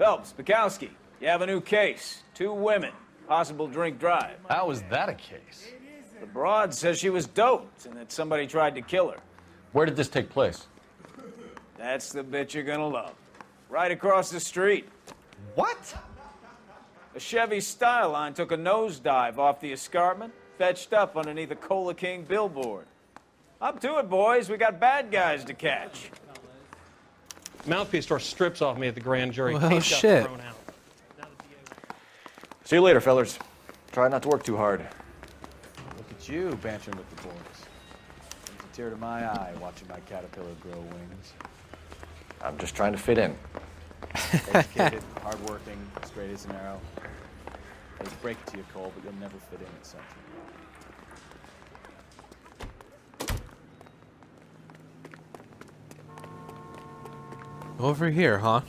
Phelps, Bukowski, you have a new case. 2 women, possible drink drive. How is that a case? The broad says she was doped and that somebody tried to kill her. Where did this take place? That's the bit you're gonna love. Right across the street. What? A Chevy Styline took a nosedive off the escarpment, fetched up underneath a Cola King billboard. Up to it, boys. We got bad guys to catch. Mouthpiece tore strips off me at the grand jury. Well, Case got shit. thrown out. See you later, fellers. Try not to work too hard. Look at you, bantering with the boys. Brings a tear to my eye watching my caterpillar grow wings. I'm just trying to fit in. Educated, hardworking, straight as an arrow. I hate to break it to you, Cole, but you'll never fit in at Central. Over here, huh?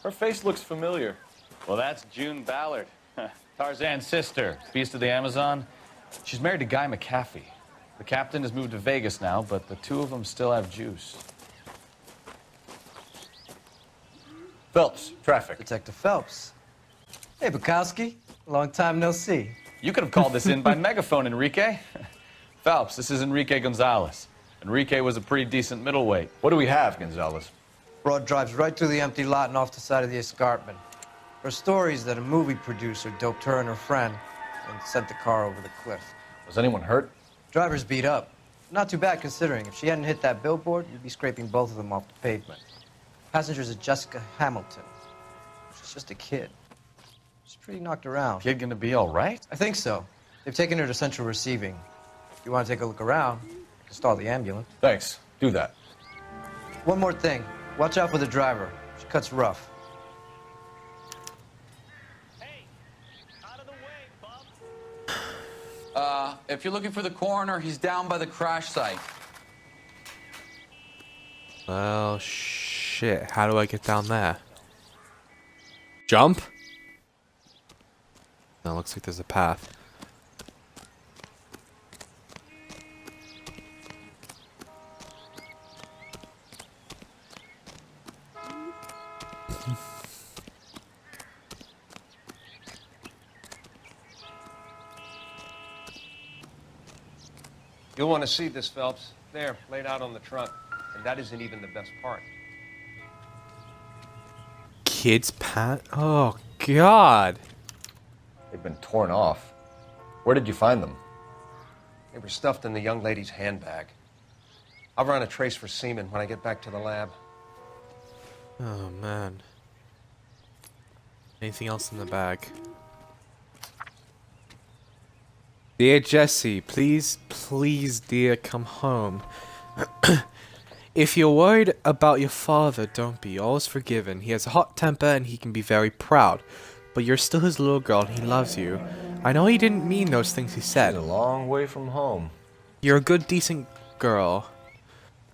Her face looks familiar. Well, that's June Ballard, Tarzan's sister, beast of the Amazon. She's married to Guy McAfee. The captain has moved to Vegas now, but the 2 of them still have juice. Phelps, traffic. Detective Phelps. Hey, Bukowski. Long time no see. You could have called this in by megaphone, Enrique. Phelps, this is Enrique Gonzalez. Enrique was a pretty decent middleweight. What do we have, Gonzalez? Broad drives right through the empty lot and off the side of the escarpment. Her stories that a movie producer doped her and her friend and sent the car over the cliff. Was anyone hurt? Driver's beat up. Not too bad considering. If she hadn't hit that billboard, you'd be scraping both of them off the pavement. Passenger's a Jessica Hamilton. She's just a kid. She's pretty knocked around. Kid gonna be all right? I think so. They've taken her to central receiving. If you want to take a look around, you can stall the ambulance. Thanks. Do that. One more thing. Watch out for the driver. She cuts rough. Hey, out of the way, bub. If you're looking for the coroner, he's down by the crash site. Well, shit. How do I get down there? Jump? No, looks like there's a path. You'll want to see this, Phelps. There, laid out on the trunk. And that isn't even the best part. Kids' pant? Oh, God. They've been torn off. Where did you find them? They were stuffed in the young lady's handbag. I'll run a trace for semen when I get back to the lab. Oh, man. Anything else in the bag? Dear Jesse, please, dear, come home. If you're worried about your father, don't be. All is forgiven. He has a hot temper and he can be very proud. But you're still his little girl and he loves you. I know he didn't mean those things he said. He's a long way from home. You're a good, decent girl,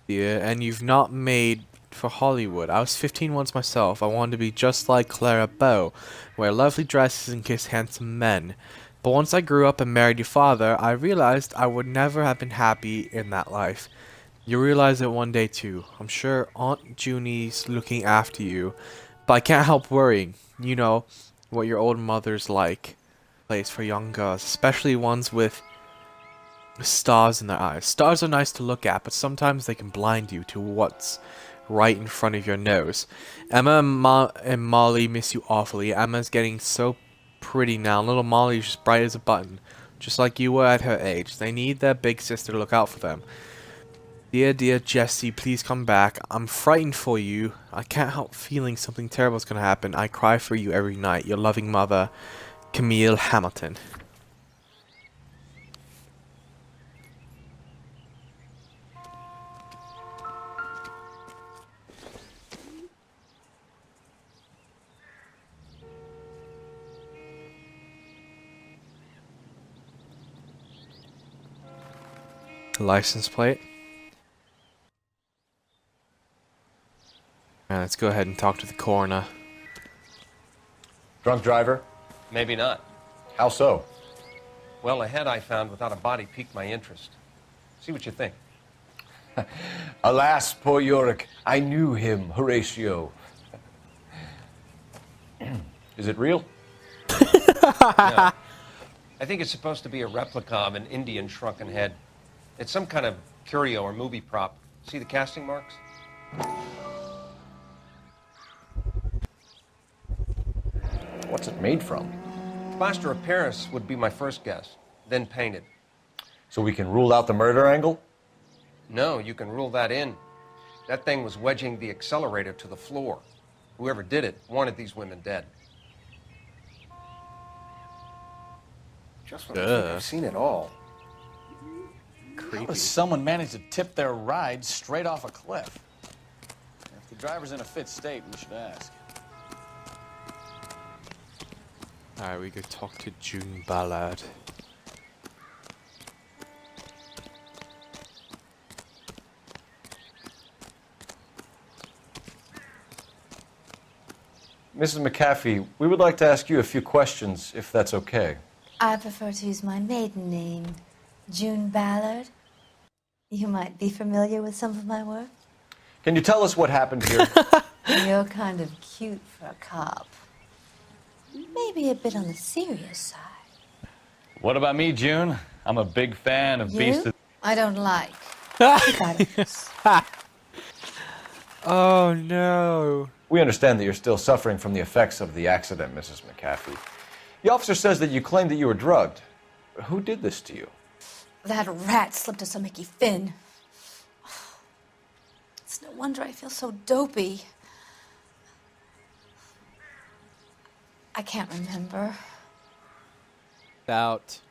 dear, and you've not made for Hollywood. I was 15 once myself. I wanted to be just like Clara Bow, wear lovely dresses and kiss handsome men. But once I grew up and married your father, I realized I would never have been happy in that life. You'll realize it one day too. I'm sure Aunt Junie's looking after you, but I can't help worrying. You know what your old mother's like. Place for young girls, especially ones with stars in their eyes. Stars are nice to look at, but sometimes they can blind you to what's right in front of your nose. Emma and Molly miss you awfully. Emma's getting so pretty now. Little Molly's just bright as a button, just like you were at her age. They need their big sister to look out for them. Dear Jesse, please come back. I'm frightened for you. I can't help feeling something terrible is going to happen. I cry for you every night. Your loving mother, Camille Hamilton. License plate. Alright, let's go ahead and talk to the coroner. Drunk driver? Maybe not. How so? Well, the head I found without a body piqued my interest. See what you think. Alas, poor Yorick, I knew him, Horatio. Is it real? No. I think it's supposed to be a replica of an Indian shrunken head. It's some kind of curio or movie prop. See the casting marks? What's it made from? Plaster of Paris would be my first guess, then painted. So we can rule out the murder angle? No, you can rule that in. That thing was wedging the accelerator to the floor. Whoever did it wanted these women dead. Just when I think I've seen it all. How does someone manage to tip their ride straight off a cliff? If the driver's in a fit state, we should ask. Alright, we go talk to June Ballard. Mrs. McAfee, we would like to ask you a few questions, if that's okay. I prefer to use my maiden name, June Ballard. You might be familiar with some of my work. Can you tell us what happened here? You're kind of cute for a cop. Maybe a bit on the serious side. What about me, June? I'm a big fan of Beast You? of... I don't like. Keep out of this. Oh no. We understand that you're still suffering from the effects of the accident, Mrs. McAfee. The officer says that you claimed that you were drugged. Who did this to you? That rat slipped us a Mickey Finn. It's no wonder I feel so dopey. I can't remember. Doubt.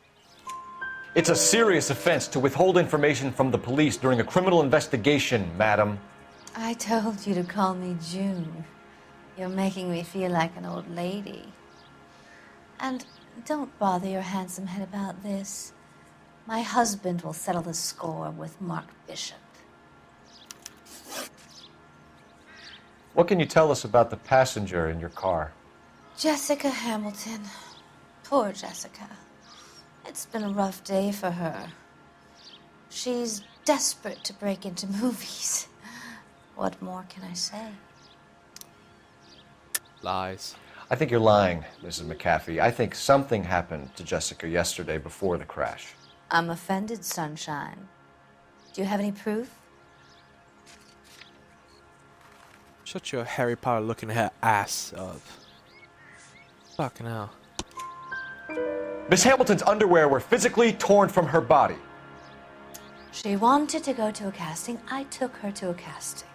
It's a serious offense to withhold information from the police during a criminal investigation, madam. I told you to call me June. You're making me feel like an old lady. And don't bother your handsome head about this. My husband will settle the score with Mark Bishop. What can you tell us about the passenger in your car? Jessica Hamilton. Poor Jessica. It's been a rough day for her. She's desperate to break into movies. What more can I say? Lies. I think you're lying, Mrs. McAfee. I think something happened to Jessica yesterday before the crash. I'm offended, Sunshine. Do you have any proof? Shut your Harry Potter looking ass up. Fucking hell. Miss Hamilton's underwear were physically torn from her body. She wanted to go to a casting. I took her to a casting.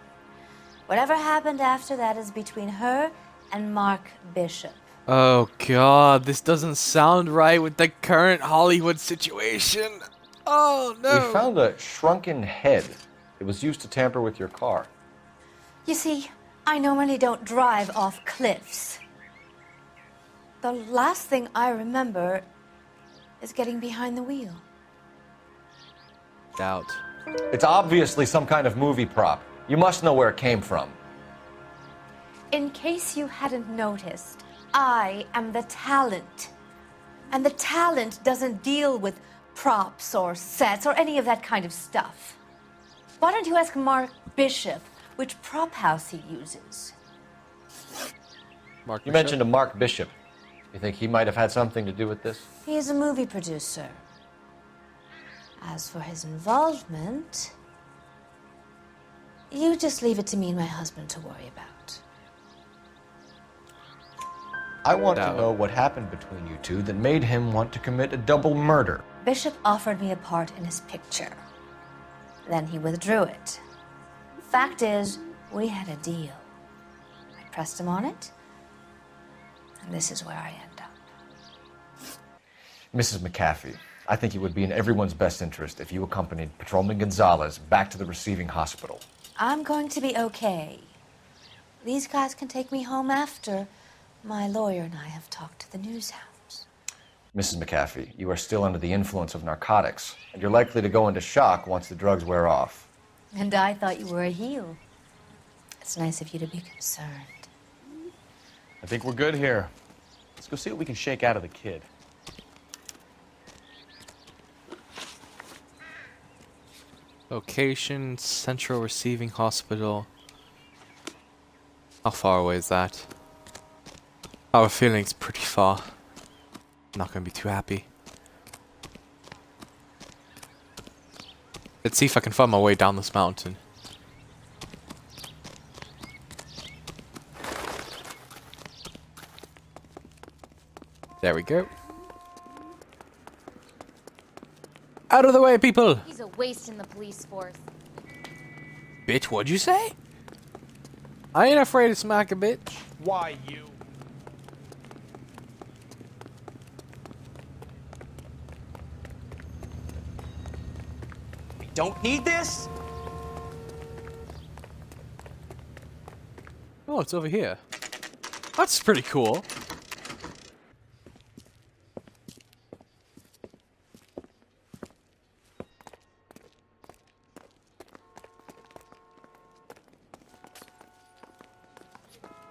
Whatever happened after that is between her and Mark Bishop. Oh god, this doesn't sound right with the current Hollywood situation. Oh no. We found a shrunken head. It was used to tamper with your car. You see, I normally don't drive off cliffs. The last thing I remember is getting behind the wheel. Doubt. It's obviously some kind of movie prop. You must know where it came from. In case you hadn't noticed, I am the talent. And the talent doesn't deal with props or sets or any of that kind of stuff. Why don't you ask Mark Bishop which prop house he uses? Mark You Bishop? mentioned a Mark Bishop. You think he might have had something to do with this? He is a movie producer. As for his involvement, you just leave it to me and my husband to worry about. I want to Doubt. know what happened between you two that made him want to commit a double murder. Bishop offered me a part in his picture. Then he withdrew it. Fact is, we had a deal. I pressed him on it, and this is where I end up. Mrs. McAfee, I think it would be in everyone's best interest if you accompanied Patrolman Gonzalez back to the receiving hospital. I'm going to be okay. These guys can take me home after my lawyer and I have talked to the news hounds. Mrs. McAfee, you are still under the influence of narcotics, and you're likely to go into shock once the drugs wear off. And I thought you were a heel. It's nice of you to be concerned. I think we're good here. Let's go see what we can shake out of the kid. Location, Central Receiving Hospital. How far away is that? I have a feeling it's pretty far. I'm not going to be too happy. Let's see if I can find my way down this mountain. There we go. Out of the way, people! He's a waste in the police force. Bitch, what'd you say? I ain't afraid to smack a bitch. Why you? We don't need this? Oh, it's over here. That's pretty cool.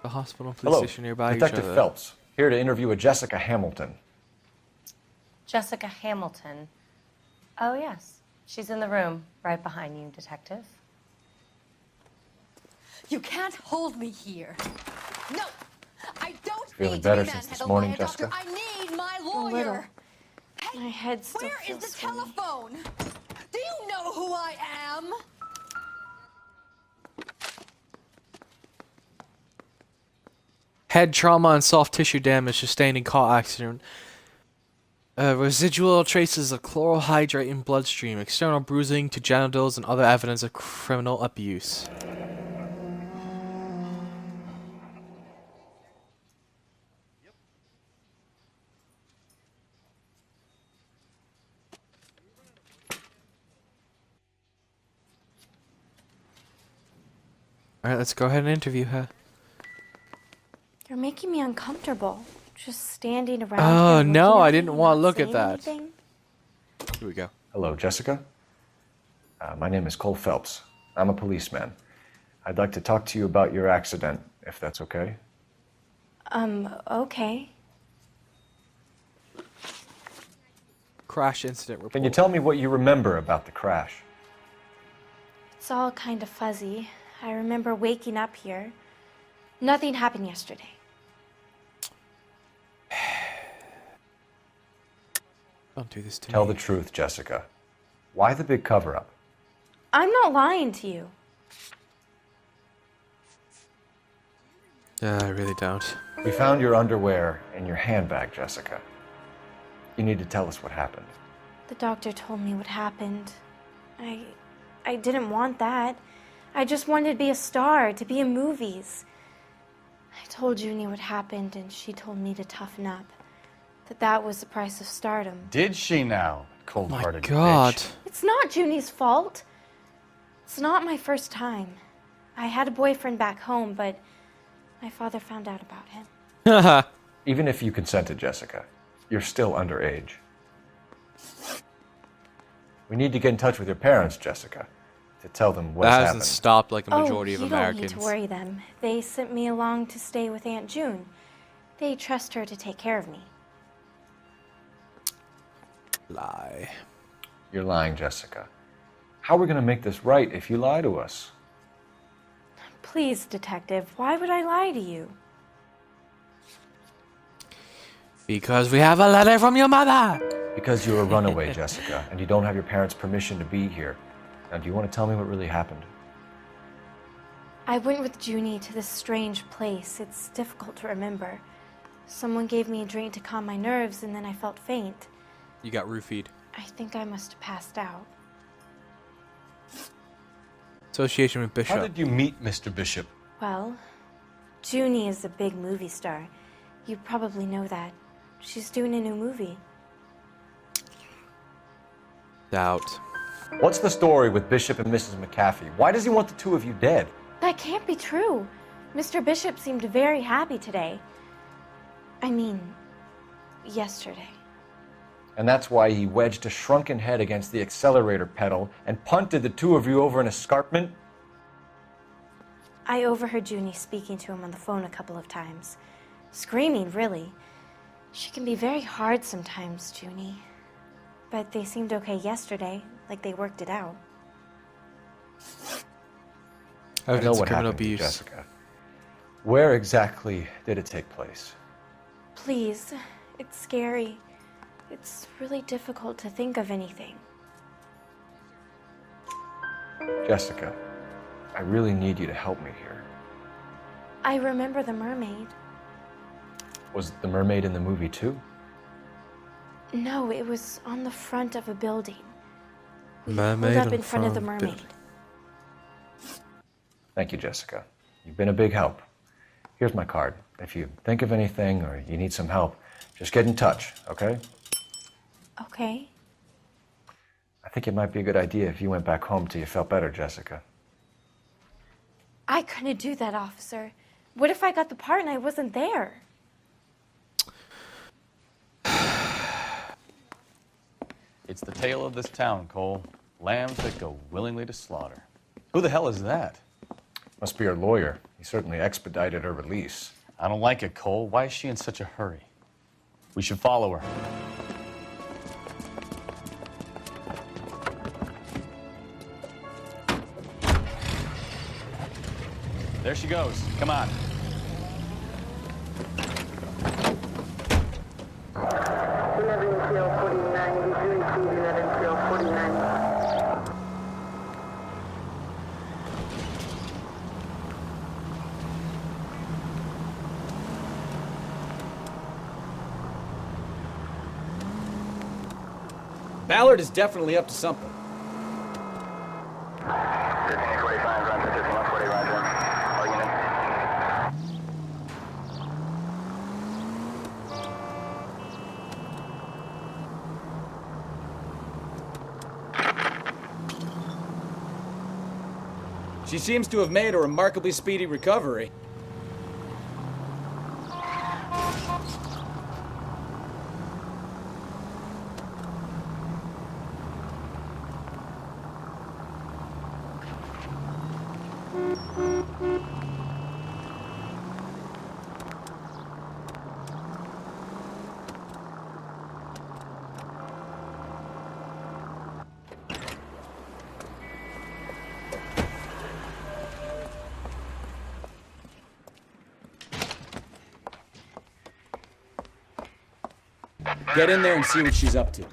The hospital and police Hello, station nearby each Detective other. Phelps, here to interview a Jessica Hamilton. Jessica Hamilton. Oh, yes. She's in the room right behind you, Detective. You can't hold me here. No, I don't Feeling need better to be since this manhandled morning, by a doctor. Jessica? I need my little. lawyer. My head still Where is feels the funny. telephone? Do you know who I am? Head trauma and soft tissue damage sustained in car accident. Residual traces of chloral hydrate in bloodstream. External bruising to genitals and other evidence of criminal abuse. Alright, let's go ahead and interview her. You're making me uncomfortable. Just standing around. Oh, here no, looking I at didn't me, want to not look at saying that. anything. Here we go. Hello, Jessica. My name is Cole Phelps. I'm a policeman. I'd like to talk to you about your accident, if that's okay. Okay. Crash incident report. Can you tell me what you remember about the crash? It's all kind of fuzzy. I remember waking up here. Nothing happened yesterday. Don't do this to Tell me. the truth, Jessica. Why the big cover-up? I'm not lying to you. I really don't. We found your underwear in your handbag, Jessica. You need to tell us what happened. The doctor told me what happened. I didn't want that. I just wanted to be a star, to be in movies. I told Junie what happened, and she told me to toughen up. That was the price of stardom. Did she now? My Cold-hearted God. bitch. It's not Junie's fault. It's not my first time. I had a boyfriend back home, but my father found out about him. Haha. Even if you consented, Jessica, you're still underage. We need to get in touch with your parents, Jessica, to tell them what's That hasn't happened. stopped like a majority of you Americans. don't need to worry them. They sent me along to stay with Aunt June. They trust her to take care of me. Lie. You're lying, Jessica. How are we going to make this right if you lie to us? Please, Detective, why would I lie to you? Because we have a letter from your mother. Because you're a runaway, Jessica, and you don't have your parents' permission to be here. Now, do you want to tell me what really happened? I went with Junie to this strange place. It's difficult to remember. Someone gave me a drink to calm my nerves, and then I felt faint. You got roofied. I think I must have passed out. Association with Bishop. How did you meet Mr. Bishop? Well, Junie is a big movie star. You probably know that. She's doing a new movie. Doubt. What's the story with Bishop and Mrs. McAfee? Why does he want the two of you dead? That can't be true. Mr. Bishop seemed very happy today. I mean, yesterday. And that's why he wedged a shrunken head against the accelerator pedal and punted the two of you over an escarpment? I overheard Junie speaking to him on the phone a couple of times. Screaming, really. She can be very hard sometimes, Junie. But they seemed okay yesterday, like they worked it out. I know Evidence of what criminal happened to you, abuse. Jessica. Where exactly did it take place? Please, it's scary. It's really difficult to think of anything. Jessica, I really need you to help me here. I remember the mermaid. Was the mermaid in the movie too? No, it was on the front of a building. We Mermaid pulled on up in front of the building. mermaid. Thank you, Jessica. You've been a big help. Here's my card. If you think of anything or you need some help, just get in touch, okay? Okay. I think it might be a good idea if you went back home till you felt better, Jessica. I couldn't do that, officer. What if I got the part and I wasn't there? It's the tale of this town, Cole. Lambs that go willingly to slaughter. Who the hell is that? Must be her lawyer. He certainly expedited her release. I don't like it, Cole. Why is she in such a hurry? We should follow her. There she goes. Come on. Ballard is definitely up to something. She seems to have made a remarkably speedy recovery. Get in there and see what she's up to.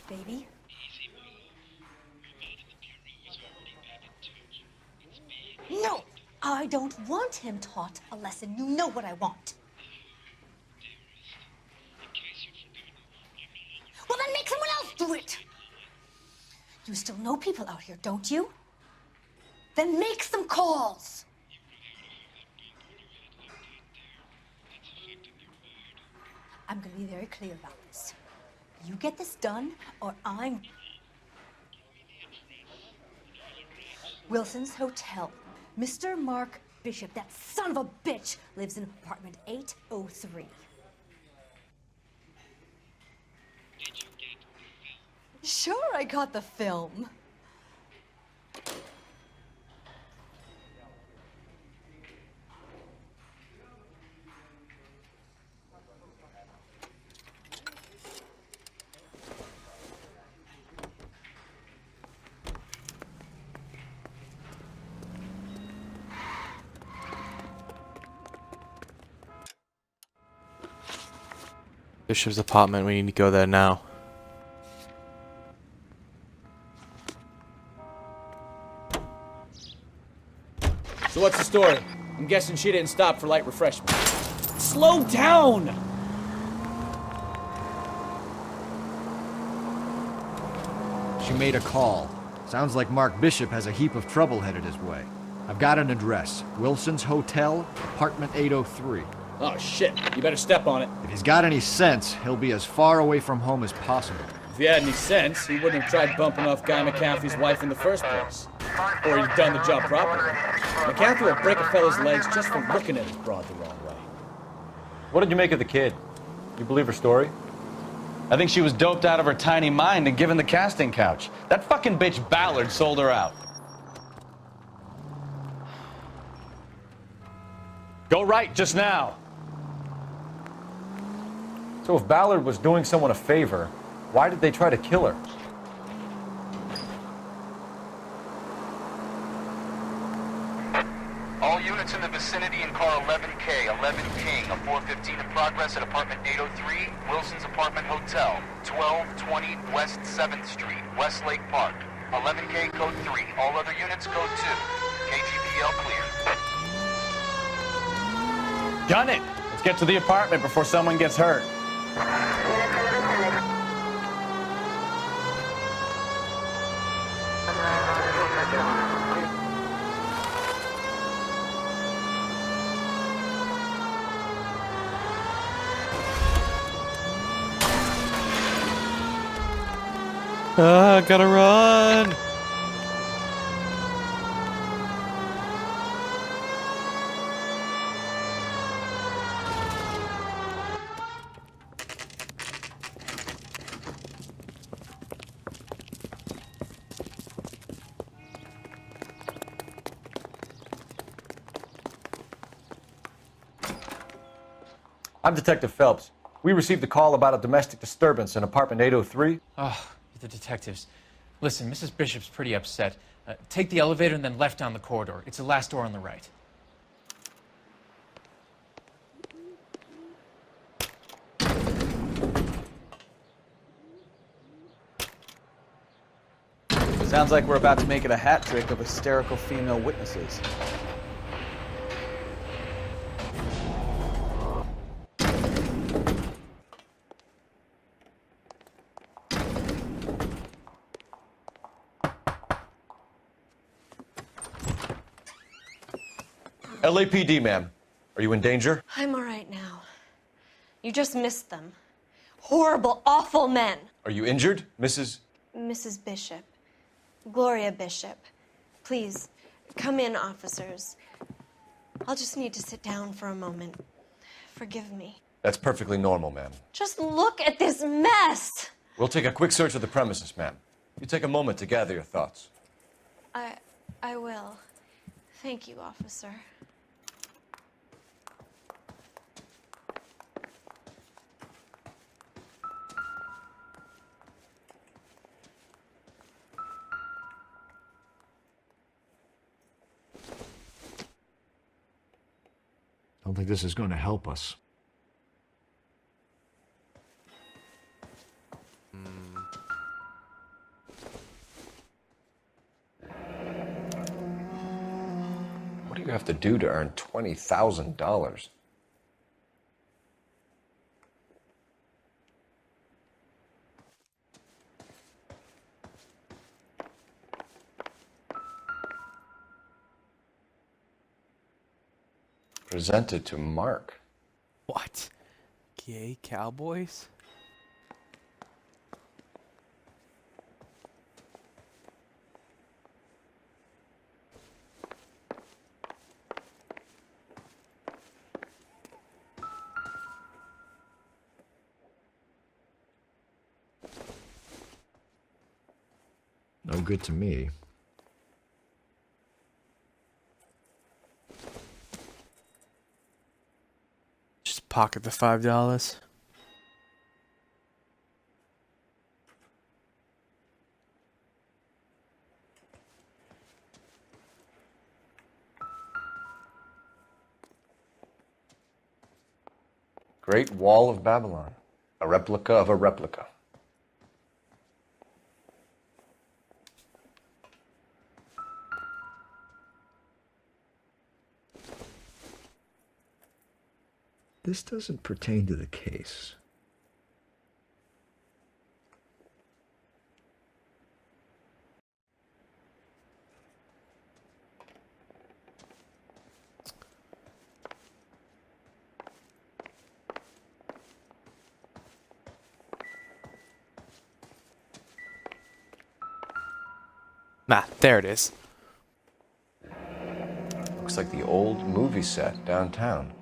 Baby? No! I don't want him taught a lesson. You know what I want. Well, then make someone else do it! You still know people out here, don't you? Then make some calls! I'm gonna be very clear about this. You get this done, or I'm... Wilson's Hotel. Mr. Mark Bishop, that son of a bitch, lives in apartment 803. Sure, I got the film. Bishop's apartment. We need to go there now. So what's the story? I'm guessing she didn't stop for light refreshment. Slow down! She made a call. Sounds like Mark Bishop has a heap of trouble headed his way. I've got an address. Wilson's Hotel, apartment 803. Oh shit, you better step on it. If he's got any sense, he'll be as far away from home as possible. If he had any sense, he wouldn't have tried bumping off Guy McAfee's wife in the first place. Or he'd done the job properly. McAfee will break a fella's legs just for looking at his broad the wrong way. What did you make of the kid? You believe her story? I think she was doped out of her tiny mind and given the casting couch. That fucking bitch Ballard sold her out. Go right just now. So if Ballard was doing someone a favor, why did they try to kill her? All units in the vicinity in car 11K, 11 King, a 415 in progress at apartment 803, Wilson's Apartment Hotel, 1220 West 7th Street, Westlake Park. 11K code 3, all other units code 2. KGPL clear. Gun it! Let's get to the apartment before someone gets hurt. Ah, gotta run! I'm Detective Phelps. We received a call about a domestic disturbance in apartment 803. Oh, the detectives. Listen, Mrs. Bishop's pretty upset. Take the elevator and then left down the corridor. It's the last door on the right. Sounds like we're about to make it a hat trick of hysterical female witnesses. LAPD, ma'am. Are you in danger? I'm all right now. You just missed them. Horrible, awful men. Are you injured, Mrs.? Mrs. Bishop. Gloria Bishop. Please, come in, officers. I'll just need to sit down for a moment. Forgive me. That's perfectly normal, ma'am. Just look at this mess! We'll take a quick search of the premises, ma'am. You take a moment to gather your thoughts. I will. Thank you, officer. Don't think this is going to help us. What do you have to do to earn $20,000? Presented to Mark. What? Gay cowboys? No good to me. Just pocket the $5. Great Wall of Babylon. A replica of a replica. This doesn't pertain to the case. Nah, there it is. Looks like the old movie set downtown.